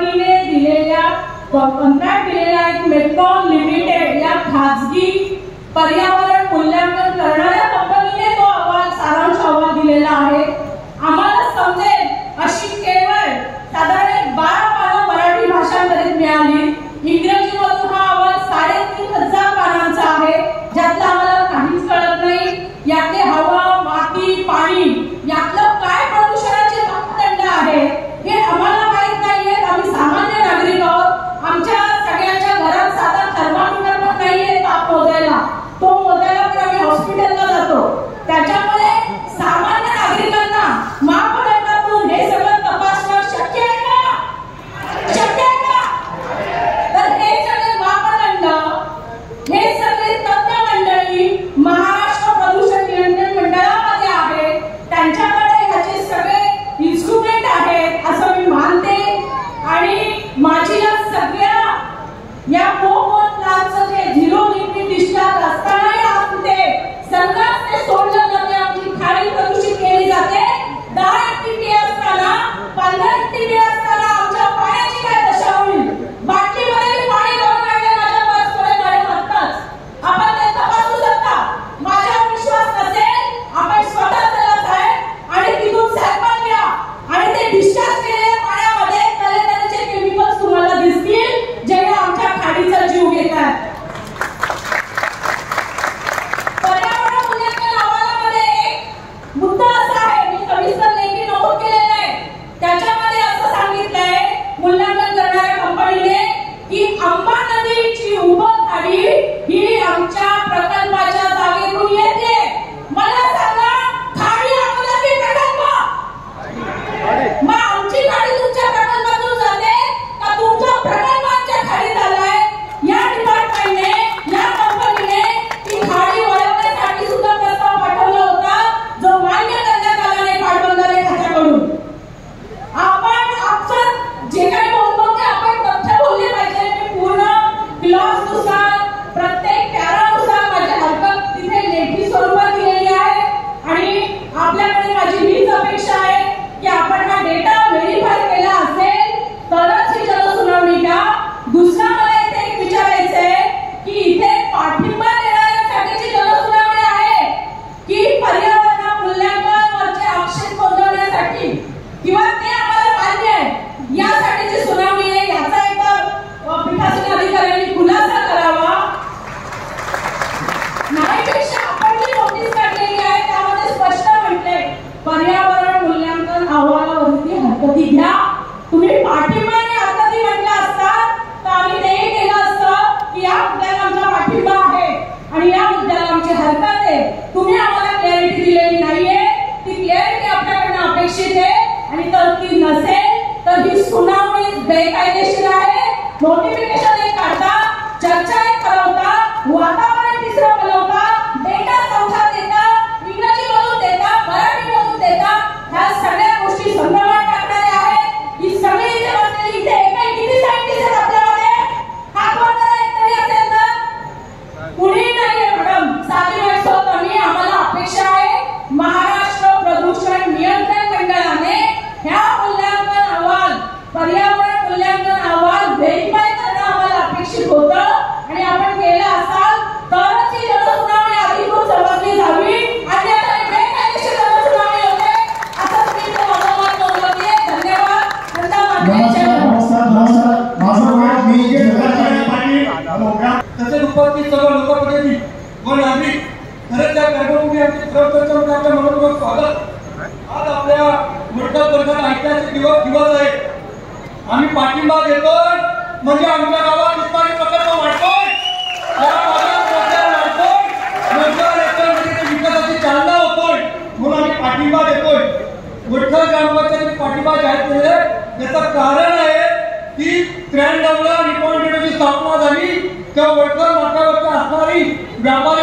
कंपनीने दिलेल्या कंत्राट दिलेल्या मेट्रॉन लिमिटेड या खाजगी पर्यावरण मूल्यांकन करणाऱ्या कंपनीने तो अहवाल सारांश अहवाल दिलेला आहे। आम्हाला समजेल अशी केवळ साधारण 12 पानं मराठी भाषांतरित मिळाली। इंग्रजीमधून हा अहवाल 3500 पानांचा आहे, ज्यातलं आम्हाला काहीच कळत नाही। यातले हवा, माती, पाणी यातलं काय प्रदूषणाचे मापदंड आहे हे आम्हाला माहित नाहीये। आम्ही सामान्य नागरिक आहोत। आमच्या सगळ्यांच्या घरात साधा थर्मामीटर पण नाहीये ताप मोजायला, तो मोजायला पण आम्ही हॉस्पिटलला जातो। त्याच्यामुळे सामान्य नागरिकांना मापदंडातून हे सगळं तपासणं शक्य आहे का? शक्य आहे का? तर हे सगळे मापदंड, हे सगळे तज्ञ मंडळी महाराष्ट्र प्रदूषण नियंत्रण मंडळामध्ये आहे, त्यांच्याकडे ह्याचे सगळे इन्स्ट्रुमेंट आहेत असं मी मानते। आणि माझी या सगळ्या या पोपॉन प्लांटचं जे झिरो लिक्विड डिस्चार्ज असतानाही आपण ते संघात ते सोडलं जाते, आपली खाडी प्रदूषित केली जाते। 10 MTPA असताना 15 MTPA असताना आमच्या पाण्याची काय दशा होईल? बाटलीमध्ये पाणी भरून आणले माझ्या पर्समध्ये गाडी आत्ताच आपण ते तपासू शकता। माझ्या विश्वास नसेल आपण स्वतः चला साहेब आणि तिथून सॅम्पल घ्या आणि ते डिस्चार्ज केलेल्या पाण्यामध्ये तऱ्हेतऱ्हेचे केमिकल्स तुम्हाला दिसतील जे आमच्या खाडीचा जीव घेतात। पर्यावरण मूल्यांकन अहवालामध्ये एक मुद्दा असा आहे, मी सविस्तर लेखी नमूद केलेला आहे। त्याच्यामध्ये असं सांगितलंय मूल्यांकन करणाऱ्या कंपनीने की अंबा नदीची उगम ही आमच्या प्रकल्पाच्या जागेतून येते। मला सांगा, खाडी आम्हाला की प्रकल्प? मग आमची खाडी तुमच्या प्रकल्पातून जाते का तुमच्या प्रकल्पाच्या खाडीत आलाय? या डिपार्टमेंटने, या कंपनीने ती खाडी वळवण्यासाठी सुद्धा प्रस्ताव पाठवला होता, जो मान्य करण्यात आला नाही पाटबंधारे खात्याकडून। आपण आमचं जे काही बोलतो ते आपण तथ्य बोलले पाहिजे। मी पूर्ण क्लॉज नुसार प्रत्येक पॅरानुसार माझी हरकत तिथे लेखी स्वरूपात दिलेली आहे आणि आपल्याकडे माझी हीच अपेक्षा आहे की आपण हा डेटा व्हेरीफाय केला असेल तरच ही जनसुनावणी घ्या। दुसरा मला इथे एक विचारायचं आहे की इथे पाठिंबा देण्यासाठीची जनसुनावणी आहे की पर्यावरण मूल्यांकनावरचे आक्षेप नोंदवण्यासाठी, किंवा ते आम्हाला मान्य आहे यासाठीची सुनावणी आहे? याचा एकदा पीठासीन अधिकाऱ्यांनी खुलासा करावा। नाहीपेक्षा आपण जी नोटीस काढलेली आहे त्यामध्ये स्पष्ट म्हटले पर्यावरण मूल्यांकन अहवालावरती हरकती घ्या। तुम्ही पाठिंबाने हरकती म्हटला असता तर आम्ही ते केलं असतं की या मुद्द्याला आमचा पाठिंबा आहे आणि या मुद्द्याला आमची हरकत आहे। तुम्ही आम्हाला क्लॅरिटी दिलेली नाहीये, ती क्लॅरिटी आपल्याकडनं अपेक्षित आहे आणि तर ती नसेल तर ही सुनावणी बेकायदेशीर आहे। नोटिफिकेशन एक काढता, चर्चा एक ठरवता, वातावरण तिसरं बनवता, डेटा चौथा देता, इंग्रजीमधून देता, मराठीमधून देता, ह्या सगळ्या गोष्टी संदर्भात टाकणाऱ्या आहेत। ही सगळी इथे बसलेली इथे एकही किती सायंटिस्ट आहेत आपल्यामध्ये? हात वर करा एक तरी असेल तर। कुणी नाहीये मॅडम, साधी वेळ होत आम्हाला अपेक्षा आहे महाराष्ट्र प्रदूषण नियंत्रण मंडळाने ह्या मूल्यांकन अहवाल, पर्यावरण मूल्यांकन अहवाल व्हेरीफाय करणं आम्हाला अपेक्षित होतं आणि आपण केलं असाल तरच ही जनसुनावणी अधिकृत समजली जावी आणि आता बेकायदेशीर जनसुनावणी होते असं मी मत नोंदवते। धन्यवाद। तसे उपस्थित सर्व लोकप्रतिनिधी व नागरिक, खरंच त्या कर्मभूमी आपल्या मनोपूर्वक स्वागत। आज आपल्या मुर्खा परिषद ऐतिहासिक दिवस आहे। आम्ही पाठिंबा देतोय म्हणजे आमच्या गावात उत्पादन प्रकल्प वाढतोय, विकासाची चालना होतोय म्हणून आम्ही पाठिंबा देतोय। मुर्खा ग्रामपंचायतीने पाठिंबा जाहीर केले, याचं कारण आहे की 93 ला निपॉन डेटाची स्थापना झाली तेव्हा वडकर नाक्यावरती असणारी व्यापारी